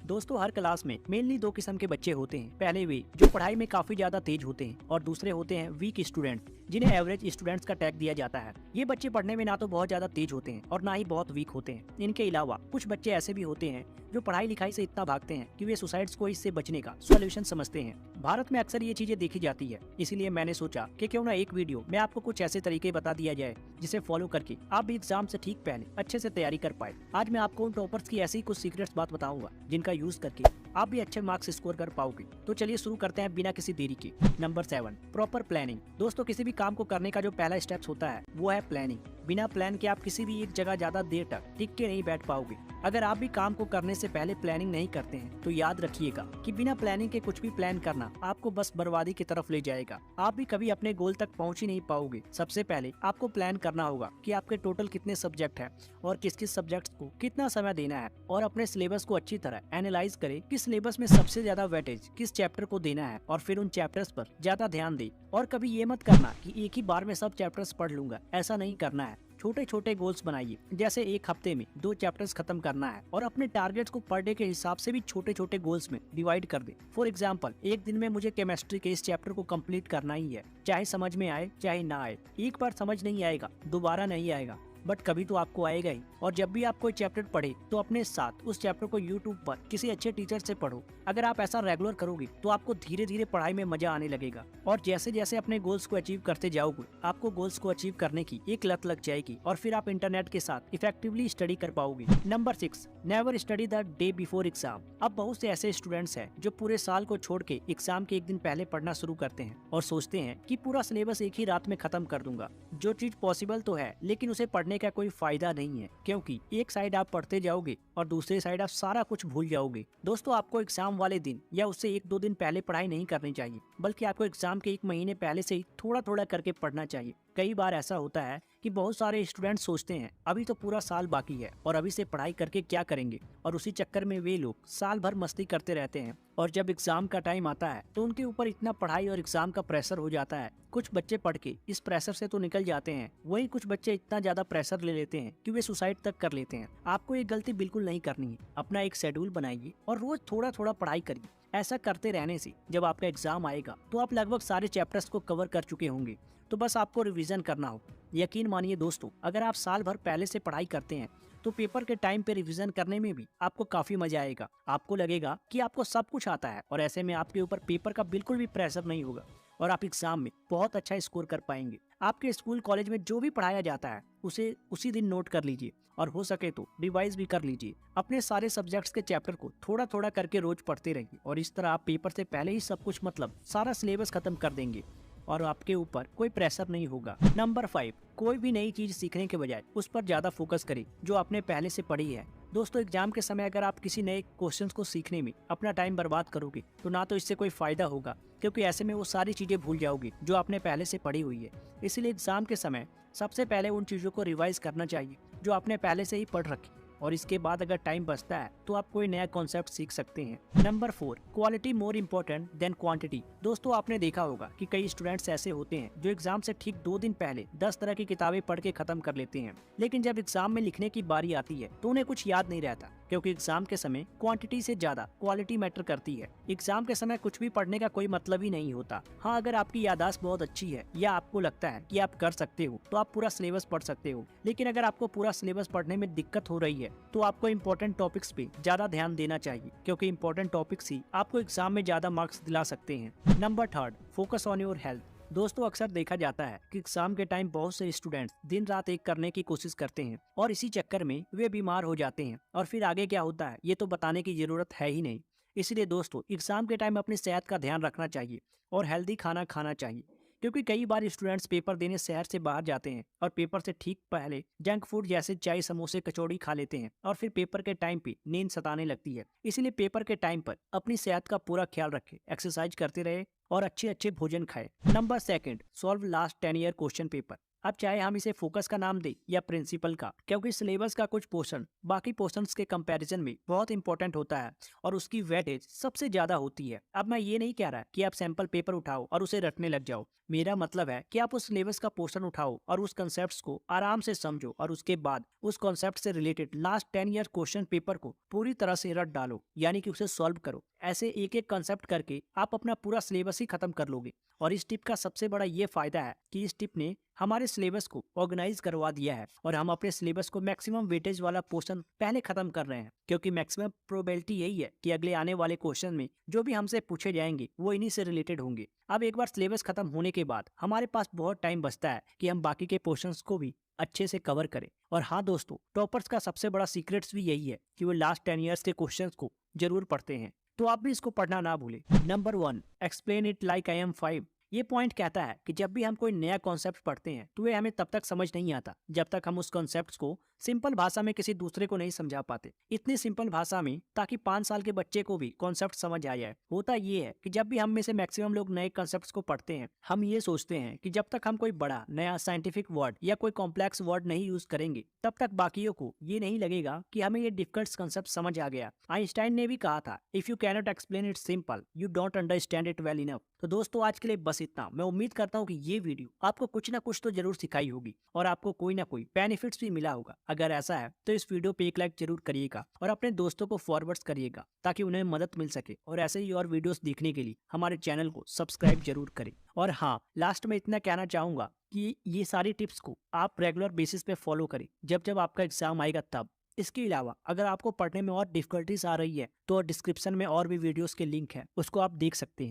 दोस्तों हर क्लास में मेनली दो किस्म के बच्चे होते हैं। पहले वे जो पढ़ाई में काफी ज्यादा तेज होते हैं और दूसरे होते हैं वीक स्टूडेंट, जिन्हें एवरेज स्टूडेंट्स का टैग दिया जाता है। ये बच्चे पढ़ने में ना तो बहुत ज्यादा तेज होते हैं और ना ही बहुत वीक होते हैं। इनके अलावा कुछ बच्चे ऐसे भी होते हैं जो पढ़ाई लिखाई से इतना भागते हैं कि वे सुसाइड्स को इससे बचने का सॉल्यूशन समझते हैं। भारत में अक्सर ये चीजें देखी जाती है, इसीलिए मैंने सोचा कि क्यों ना एक वीडियो में आपको कुछ ऐसे तरीके बता दिया जाए जिसे फॉलो करके आप भी एग्जाम से ठीक पहले अच्छे से तैयारी कर पाए। आज मैं आपको उन टॉपर्स की ऐसी कुछ सीक्रेट्स बात बताऊंगा जिनका यूज करके आप भी अच्छे मार्क्स स्कोर कर पाओगे। तो चलिए शुरू करते हैं बिना किसी देरी के। Number 7, proper planning. दोस्तों किसी भी काम को करने का जो पहला स्टेप्स होता है वो है प्लानिंग। बिना प्लान के आप किसी भी एक जगह ज्यादा देर तक टिक के नहीं बैठ पाओगे। अगर आप भी काम को करने से पहले प्लानिंग नहीं करते हैं तो याद रखिएगा कि बिना प्लानिंग के कुछ भी प्लान करना आपको बस बर्बादी की तरफ ले जाएगा। आप भी कभी अपने गोल तक पहुंच ही नहीं पाओगे। सबसे पहले आपको प्लान करना होगा कि आपके टोटल कितने सब्जेक्ट हैं और किस किस सब्जेक्ट्स को कितना समय देना है, और अपने सिलेबस को अच्छी तरह एनालाइज करें कि सिलेबस में सबसे ज्यादा वेटेज किस चैप्टर को देना है और फिर उन चैप्टर्स पर ज्यादा ध्यान दें। और कभी ये मत करना कि एक ही बार में सब चैप्टर्स पढ़ लूंगा, ऐसा नहीं करना है। छोटे छोटे गोल्स बनाइए, जैसे एक हफ्ते में 2 चैप्टर्स खत्म करना है, और अपने टारगेट्स को पर डे के हिसाब से भी छोटे छोटे गोल्स में डिवाइड कर दे। फॉर एग्जांपल, एक दिन में मुझे केमिस्ट्री के इस चैप्टर को कंप्लीट करना ही है, चाहे समझ में आए चाहे ना आए। एक बार समझ नहीं आएगा दोबारा नहीं आएगा, बट कभी तो आपको आएगा ही। और जब भी आप कोई चैप्टर पढ़े तो अपने साथ उस चैप्टर को यूट्यूब पर किसी अच्छे टीचर से पढ़ो। अगर आप ऐसा रेगुलर करोगे तो आपको धीरे धीरे पढ़ाई में मजा आने लगेगा, और जैसे जैसे अपने गोल्स को अचीव करते जाओगे आपको गोल्स को अचीव करने की एक लत लग जाएगी, और फिर आप इंटरनेट के साथ इफेक्टिवली स्टडी कर पाओगे। Number 6, never study the day before exam. अब बहुत से ऐसे स्टूडेंट्स हैं जो पूरे साल को छोड़ के एग्जाम के एक दिन पहले पढ़ना शुरू करते हैं और सोचते हैं कि पूरा सिलेबस एक ही रात में खत्म कर दूंगा। जो चीज पॉसिबल तो है, लेकिन उसे पढ़ने का कोई फायदा नहीं है, क्योंकि एक साइड आप पढ़ते जाओगे और दूसरी साइड आप सारा कुछ भूल जाओगे। दोस्तों आपको एग्जाम वाले दिन या उससे 1-2 दिन पहले पढ़ाई नहीं करनी चाहिए, बल्कि आपको एग्जाम के 1 महीने पहले से ही थोड़ा थोड़ा करके पढ़ना चाहिए। कई बार ऐसा होता है कि बहुत सारे स्टूडेंट्स सोचते हैं अभी तो पूरा साल बाकी है और अभी से पढ़ाई करके क्या करेंगे, और उसी चक्कर में वे लोग साल भर मस्ती करते रहते हैं, और जब एग्जाम का टाइम आता है तो उनके ऊपर इतना पढ़ाई और एग्जाम का प्रेशर हो जाता है। कुछ बच्चे पढ़ के इस प्रेशर से तो निकल जाते हैं, वहीं कुछ बच्चे इतना ज्यादा प्रेशर ले लेते हैं कि वे सुसाइड तक कर लेते हैं। आपको ये गलती बिल्कुल नहीं करनी है। अपना एक शेड्यूल बनाइए और रोज थोड़ा थोड़ा पढ़ाई करिए। ऐसा करते रहने से जब आपका एग्जाम आएगा तो आप लगभग सारे चैप्टर्स को कवर कर चुके होंगे, तो बस आपको रिवीजन करना हो। यकीन मानिए दोस्तों, अगर आप साल भर पहले से पढ़ाई करते हैं तो पेपर के टाइम पे रिवीजन करने में भी आपको काफी मजा आएगा। आपको लगेगा कि आपको सब कुछ आता है, और ऐसे में आपके ऊपर पेपर का बिल्कुल भी प्रेशर नहीं होगा और आप एग्जाम में बहुत अच्छा स्कोर कर पाएंगे। आपके स्कूल कॉलेज में जो भी पढ़ाया जाता है उसे उसी दिन नोट कर लीजिए, और हो सके तो रिवाइज भी कर लीजिए। अपने सारे सब्जेक्ट्स के चैप्टर को थोड़ा थोड़ा करके रोज पढ़ते रहिए, और इस तरह आप पेपर से पहले ही सब कुछ मतलब सारा सिलेबस खत्म कर देंगे और आपके ऊपर कोई प्रेशर नहीं होगा। नंबर 5, कोई भी नई चीज सीखने के बजाय उस पर ज्यादा फोकस करें जो आपने पहले से पढ़ी है। दोस्तों एग्जाम के समय अगर आप किसी नए क्वेश्चंस को सीखने में अपना टाइम बर्बाद करोगे तो ना तो इससे कोई फायदा होगा, क्योंकि ऐसे में वो सारी चीजें भूल जाओगे जो आपने पहले से पढ़ी हुई है। इसलिए एग्जाम के समय सबसे पहले उन चीजों को रिवाइज करना चाहिए जो आपने पहले से ही पढ़ रखी, और इसके बाद अगर टाइम बचता है तो आप कोई नया कॉन्सेप्ट सीख सकते हैं। Number 4, quality more important then quantity. दोस्तों आपने देखा होगा कि कई स्टूडेंट्स ऐसे होते हैं जो एग्जाम से ठीक 2 दिन पहले 10 तरह की किताबें पढ़ के खत्म कर लेते हैं, लेकिन जब एग्जाम में लिखने की बारी आती है तो उन्हें कुछ याद नहीं रहता, क्योंकि एग्जाम के समय क्वांटिटी से ज्यादा क्वालिटी मैटर करती है। एग्जाम के समय कुछ भी पढ़ने का कोई मतलब ही नहीं होता। हाँ, अगर आपकी याददाश्त बहुत अच्छी है या आपको लगता है कि आप कर सकते हो तो आप पूरा सिलेबस पढ़ सकते हो, लेकिन अगर आपको पूरा सिलेबस पढ़ने में दिक्कत हो रही है तो आपको इम्पोर्टेंट टॉपिक्स पे ज्यादा ध्यान देना चाहिए, क्योंकि इम्पोर्टेंट टॉपिक्स ही आपको एग्जाम में ज्यादा मार्क्स दिला सकते हैं। Number 3, focus on your health. दोस्तों अक्सर देखा जाता है कि एग्जाम के टाइम बहुत से स्टूडेंट्स दिन रात एक करने की कोशिश करते हैं और इसी चक्कर में वे बीमार हो जाते हैं, और फिर आगे क्या होता है ये तो बताने की जरूरत है ही नहीं। इसलिए दोस्तों एग्जाम के टाइम अपनी सेहत का ध्यान रखना चाहिए और हेल्दी खाना खाना चाहिए, क्योंकि कई बार स्टूडेंट्स पेपर देने शहर से बाहर जाते हैं और पेपर से ठीक पहले जंक फूड जैसे चाय समोसे कचौड़ी खा लेते हैं, और फिर पेपर के टाइम पे नींद सताने लगती है। इसीलिए पेपर के टाइम पर अपनी सेहत का पूरा ख्याल रखें, एक्सरसाइज करते रहे और अच्छे अच्छे भोजन खाए। Number 2, solve last 10 year question paper. अब चाहे हम इसे फोकस का नाम दें या प्रिंसिपल का, क्योंकि सिलेबस का कुछ पोर्शन बाकी पोर्शंस के कंपैरिजन में बहुत इंपॉर्टेंट होता है और उसकी वेटेज सबसे ज्यादा होती है। अब मैं ये नहीं कह रहा कि आप सैंपल पेपर उठाओ और उसे रटने लग जाओ। मेरा मतलब है कि आप उस सिलेबस का पोर्शन उठाओ और उस कंसेप्ट को आराम से समझो और उसके बाद उस कॉन्सेप्ट से related last 10 year question paper को पूरी तरह से रट डालो, यानी कि उसे सॉल्व करो। ऐसे एक एक कंसेप्ट करके आप अपना पूरा सिलेबस ही खत्म कर लोगे। और इस टिप का सबसे बड़ा ये फायदा है कि इस टिप ने हमारे सिलेबस को ऑर्गेनाइज करवा दिया है और हम अपने सिलेबस को मैक्सिमम वेटेज वाला पोर्शन पहले खत्म कर रहे हैं, क्योंकि मैक्सिमम प्रोबेबिलिटी यही है कि अगले आने वाले क्वेश्चन में जो भी हमसे पूछे जाएंगे वो इन्हीं से रिलेटेड होंगे। अब एक बार सिलेबस खत्म होने के बाद हमारे पास बहुत टाइम बचता है कि हम बाकी के पोर्शंस को भी अच्छे से कवर करें। और हाँ दोस्तों, टॉपर्स का सबसे बड़ा सीक्रेट्स भी यही है कि वो लास्ट 10 ईयर्स के क्वेश्चंस को जरूर पढ़ते हैं, तो आप भी इसको पढ़ना ना भूलें। Number 1, explain it like I am 5। ये पॉइंट कहता है कि जब भी हम कोई नया कॉन्सेप्ट पढ़ते हैं तो वे हमें तब तक समझ नहीं आता जब तक हम उस कॉन्सेप्ट को सिंपल भाषा में किसी दूसरे को नहीं समझा पाते। इतनी सिंपल भाषा में ताकि 5 साल के बच्चे को भी कॉन्सेप्ट समझ आ जाए। होता ये है कि जब भी हम में से मैक्सिमम लोग नए कॉन्सेप्ट्स को पढ़ते हैं, हम ये सोचते हैं कि जब तक हम कोई बड़ा नया साइंटिफिक वर्ड या कोई कॉम्प्लेक्स वर्ड नहीं यूज करेंगे तब तक बाकियों को ये नहीं लगेगा कि हमें ये डिफिकल्ट कॉन्सेप्ट समझ आ गया। आइंस्टाइन ने भी कहा था, if you cannot explain it simple you don't understand it well enough. तो दोस्तों, आज के लिए बस इतना। मैं उम्मीद करता हूँ कि ये वीडियो आपको कुछ ना कुछ तो जरूर सिखाई होगी और आपको कोई ना कोई बेनिफिट्स भी मिला होगा। अगर ऐसा है तो इस वीडियो पे एक लाइक जरूर करिएगा और अपने दोस्तों को फॉरवर्ड करिएगा ताकि उन्हें मदद मिल सके। और ऐसे ही और वीडियोस देखने के लिए हमारे चैनल को सब्सक्राइब जरूर करें। और हाँ, लास्ट में इतना कहना चाहूंगा कि ये सारी टिप्स को आप रेगुलर बेसिस पे फॉलो करें जब जब आपका एग्जाम आएगा तब। इसके अलावा अगर आपको पढ़ने में और डिफिकल्टीज आ रही है तो डिस्क्रिप्शन में और भी वीडियोस के लिंक है, उसको आप देख सकते हैं।